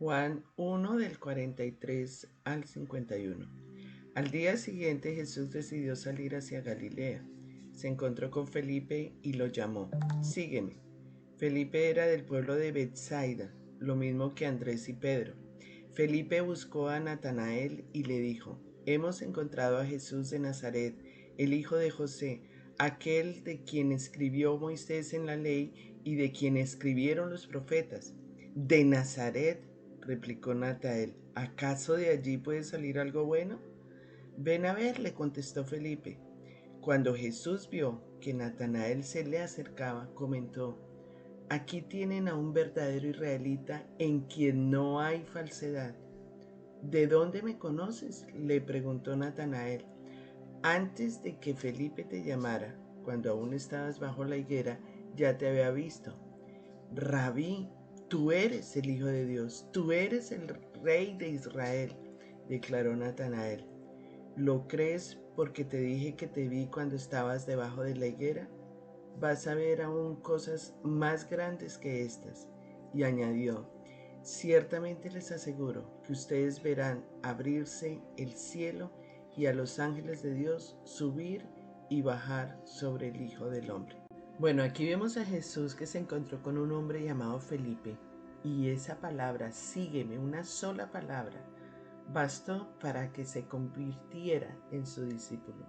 Juan 1 del 43 al 51. Al día siguiente Jesús decidió salir hacia Galilea. Se encontró con Felipe y lo llamó. Sígueme. Felipe era del pueblo de Betsaida, lo mismo que Andrés y Pedro. Felipe buscó a Natanael y le dijo: Hemos encontrado a Jesús de Nazaret, el hijo de José, aquel de quien escribió Moisés en la ley y de quien escribieron los profetas. ¿De Nazaret?, replicó Natanael. ¿Acaso de allí puede salir algo bueno? Ven a ver, le contestó Felipe. Cuando Jesús vio que Natanael se le acercaba, comentó: Aquí tienen a un verdadero israelita en quien no hay falsedad. ¿De dónde me conoces?, le preguntó Natanael. Antes de que Felipe te llamara, cuando aún estabas bajo la higuera, ya te había visto. Rabí, tú eres el Hijo de Dios, tú eres el Rey de Israel, declaró Natanael. ¿Lo crees porque te dije que te vi cuando estabas debajo de la higuera? Vas a ver aún cosas más grandes que estas. Y añadió: Ciertamente les aseguro que ustedes verán abrirse el cielo y a los ángeles de Dios subir y bajar sobre el Hijo del Hombre. Bueno, aquí vemos a Jesús que se encontró con un hombre llamado Felipe, y esa palabra, sígueme, una sola palabra, bastó para que se convirtiera en su discípulo.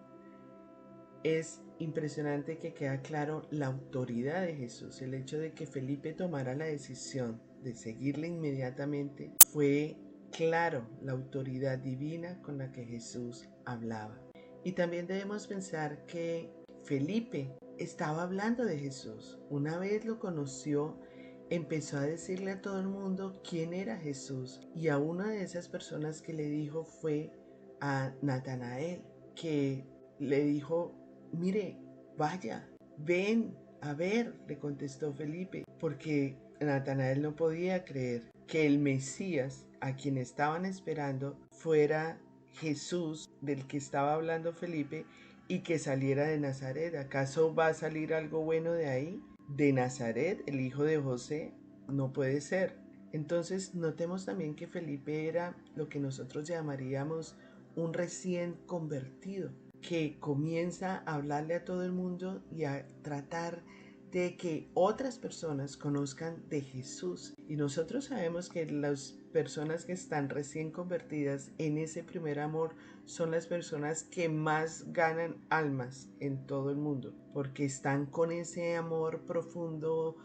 Es impresionante que queda claro la autoridad de Jesús. El hecho de que Felipe tomara la decisión de seguirle inmediatamente fue claro la autoridad divina con la que Jesús hablaba. Y también debemos pensar que Felipe estaba hablando de Jesús. Una vez lo conoció, empezó a decirle a todo el mundo quién era Jesús. Y a una de esas personas que le dijo fue a Natanael, que le dijo: Mire, vaya, ven a ver, le contestó Felipe, porque Natanael no podía creer que el Mesías, a quien estaban esperando, fuera Jesús del que estaba hablando Felipe y que saliera de Nazaret. ¿Acaso va a salir algo bueno de ahí? ¿De Nazaret, el hijo de José? No puede ser. Entonces notemos también que Felipe era lo que nosotros llamaríamos un recién convertido, que comienza a hablarle a todo el mundo y a tratar de que otras personas conozcan de Jesús. Y nosotros sabemos que las personas que están recién convertidas en ese primer amor son las personas que más ganan almas en todo el mundo, porque están con ese amor profundo,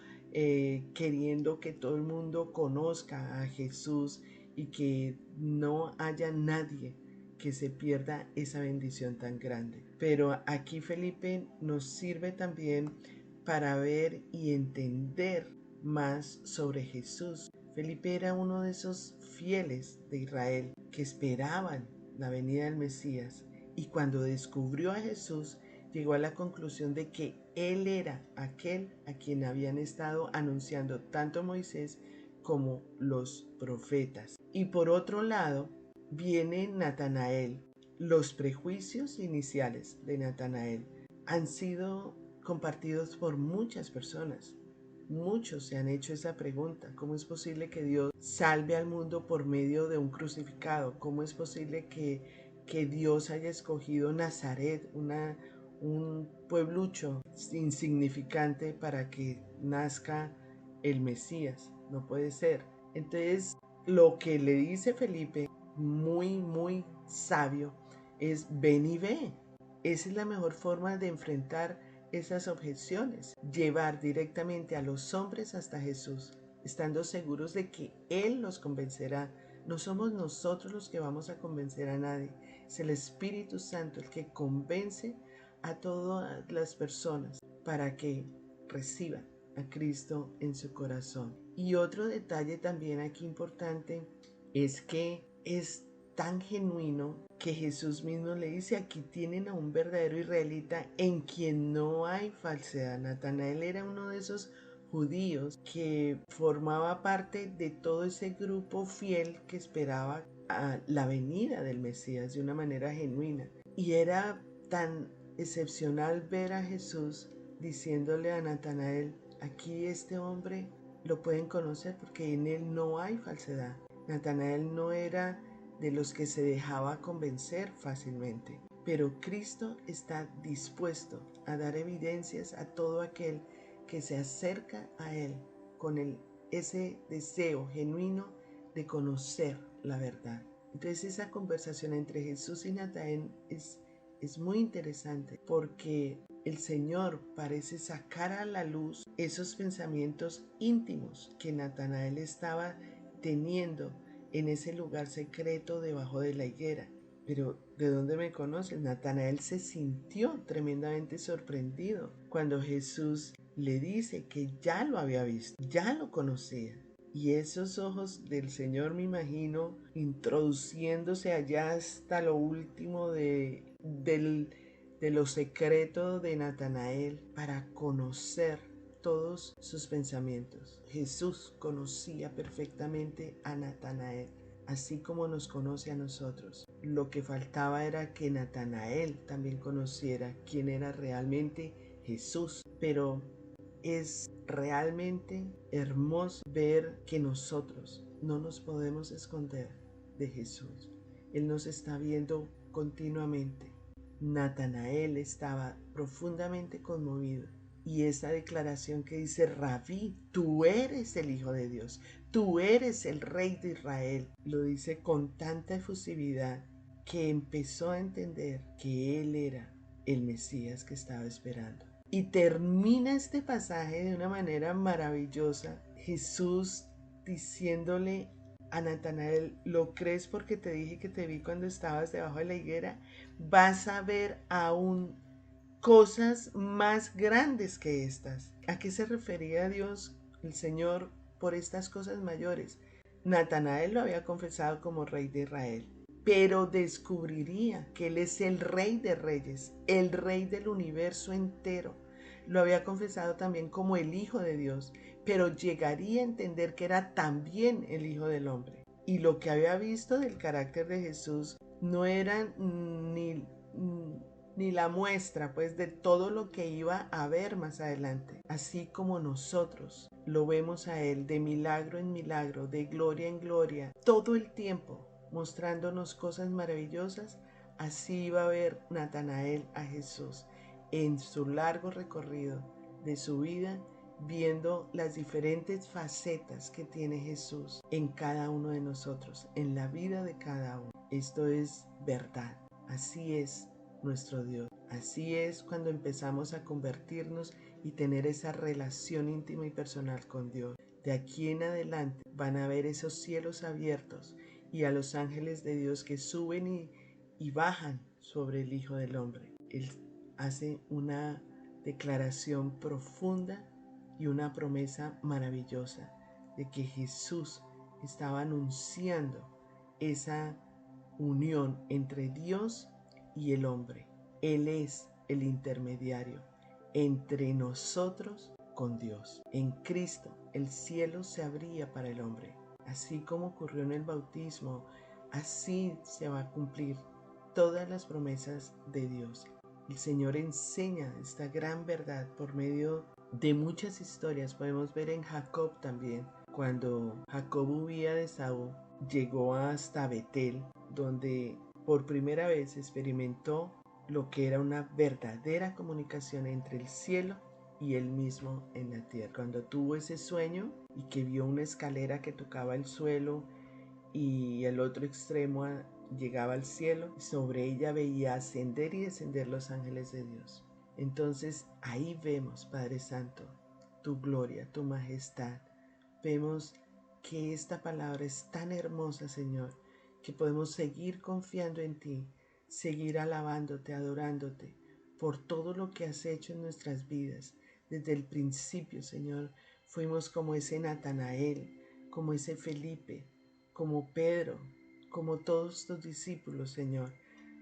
queriendo que todo el mundo conozca a Jesús y que no haya nadie que se pierda esa bendición tan grande. Pero aquí Felipe nos sirve también para ver y entender más sobre Jesús. Felipe era uno de esos fieles de Israel que esperaban la venida del Mesías, y cuando descubrió a Jesús llegó a la conclusión de que él era aquel a quien habían estado anunciando tanto Moisés como los profetas. Y por otro lado viene Natanael. Los prejuicios iniciales de Natanael han sido compartidos por muchas personas. Muchos se han hecho esa pregunta: ¿cómo es posible que Dios salve al mundo por medio de un crucificado? ¿Cómo es posible que Dios haya escogido Nazaret, un pueblucho insignificante, para que nazca el Mesías? No puede ser. Entonces, lo que le dice Felipe, muy sabio, es: ven y ve. Esa es la mejor forma de enfrentar esas objeciones, llevar directamente a los hombres hasta Jesús, estando seguros de que Él los convencerá. No somos nosotros los que vamos a convencer a nadie, es el Espíritu Santo el que convence a todas las personas para que reciban a Cristo en su corazón. Y otro detalle también aquí importante es que es tan genuino que Jesús mismo le dice: aquí tienen a un verdadero israelita en quien no hay falsedad. Natanael era uno de esos judíos que formaba parte de todo ese grupo fiel que esperaba a la venida del Mesías de una manera genuina. Y era tan excepcional ver a Jesús diciéndole a Natanael: aquí este hombre lo pueden conocer porque en él no hay falsedad. Natanael no era de los que se dejaba convencer fácilmente, pero Cristo está dispuesto a dar evidencias a todo aquel que se acerca a Él con ese deseo genuino de conocer la verdad. Entonces esa conversación entre Jesús y Natanael es muy interesante porque el Señor parece sacar a la luz esos pensamientos íntimos que Natanael estaba teniendo en ese lugar secreto debajo de la higuera. Pero ¿de dónde me conoces? Natanael se sintió tremendamente sorprendido cuando Jesús le dice que ya lo había visto, ya lo conocía. Y esos ojos del Señor, me imagino, introduciéndose allá hasta lo último de lo secreto de Natanael para conocer todos sus pensamientos. Jesús conocía perfectamente a Natanael, así como nos conoce a nosotros. Lo que faltaba era que Natanael también conociera quién era realmente Jesús. Pero es realmente hermoso ver que nosotros no nos podemos esconder de Jesús. Él nos está viendo continuamente. Natanael estaba profundamente conmovido. Y esa declaración que dice: Rabí, tú eres el Hijo de Dios, tú eres el Rey de Israel, lo dice con tanta efusividad que empezó a entender que Él era el Mesías que estaba esperando. Y termina este pasaje de una manera maravillosa. Jesús diciéndole a Natanael: ¿lo crees porque te dije que te vi cuando estabas debajo de la higuera? Vas a ver aún cosas más grandes que estas. ¿A qué se refería Dios, el Señor, por estas cosas mayores? Natanael lo había confesado como Rey de Israel, pero descubriría que Él es el Rey de Reyes, el Rey del universo entero. Lo había confesado también como el Hijo de Dios, pero llegaría a entender que era también el Hijo del Hombre. Y lo que había visto del carácter de Jesús no era ni la muestra pues de todo lo que iba a ver más adelante. Así como nosotros lo vemos a Él de milagro en milagro, de gloria en gloria, todo el tiempo mostrándonos cosas maravillosas, así iba a ver Natanael a Jesús en su largo recorrido de su vida, viendo las diferentes facetas que tiene Jesús en cada uno de nosotros, en la vida de cada uno. Esto es verdad. Así es nuestro Dios. Así es cuando empezamos a convertirnos y tener esa relación íntima y personal con Dios. De aquí en adelante van a ver esos cielos abiertos y a los ángeles de Dios que suben y bajan sobre el Hijo del Hombre. Él hace una declaración profunda y una promesa maravillosa de que Jesús estaba anunciando esa unión entre Dios y el hombre. Él es el intermediario entre nosotros con Dios. En Cristo el cielo se abría para el hombre. Así como ocurrió en el bautismo, así se va a cumplir todas las promesas de Dios. El Señor enseña esta gran verdad por medio de muchas historias. Podemos ver en Jacob también, cuando Jacob huía de Esaú, llegó hasta Betel, donde por primera vez experimentó lo que era una verdadera comunicación entre el cielo y él mismo en la tierra. Cuando tuvo ese sueño y que vio una escalera que tocaba el suelo y el otro extremo llegaba al cielo, sobre ella veía ascender y descender los ángeles de Dios. Entonces ahí vemos, Padre Santo, tu gloria, tu majestad. Vemos que esta palabra es tan hermosa, Señor, que podemos seguir confiando en ti, seguir alabándote, adorándote por todo lo que has hecho en nuestras vidas. Desde el principio, Señor, fuimos como ese Natanael, como ese Felipe, como Pedro, como todos tus discípulos, Señor.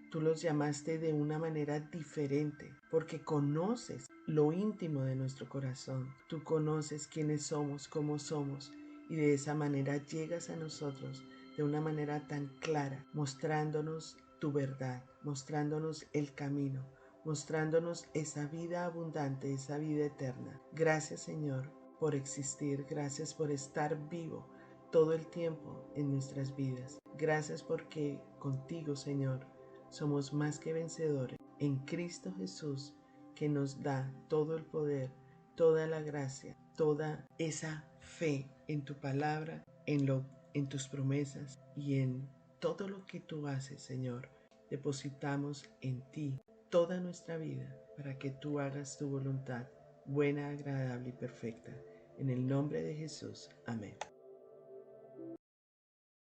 Tú los llamaste de una manera diferente porque conoces lo íntimo de nuestro corazón. Tú conoces quiénes somos, cómo somos, y de esa manera llegas a nosotros de una manera tan clara, mostrándonos tu verdad, mostrándonos el camino, mostrándonos esa vida abundante, esa vida eterna. Gracias, Señor, por existir, gracias por estar vivo todo el tiempo en nuestras vidas. Gracias porque contigo, Señor, somos más que vencedores en Cristo Jesús, que nos da todo el poder, toda la gracia, toda esa fe en tu palabra, en tus promesas y en todo lo que tú haces, Señor. Depositamos en ti toda nuestra vida para que tú hagas tu voluntad, buena, agradable y perfecta. En el nombre de Jesús. Amén.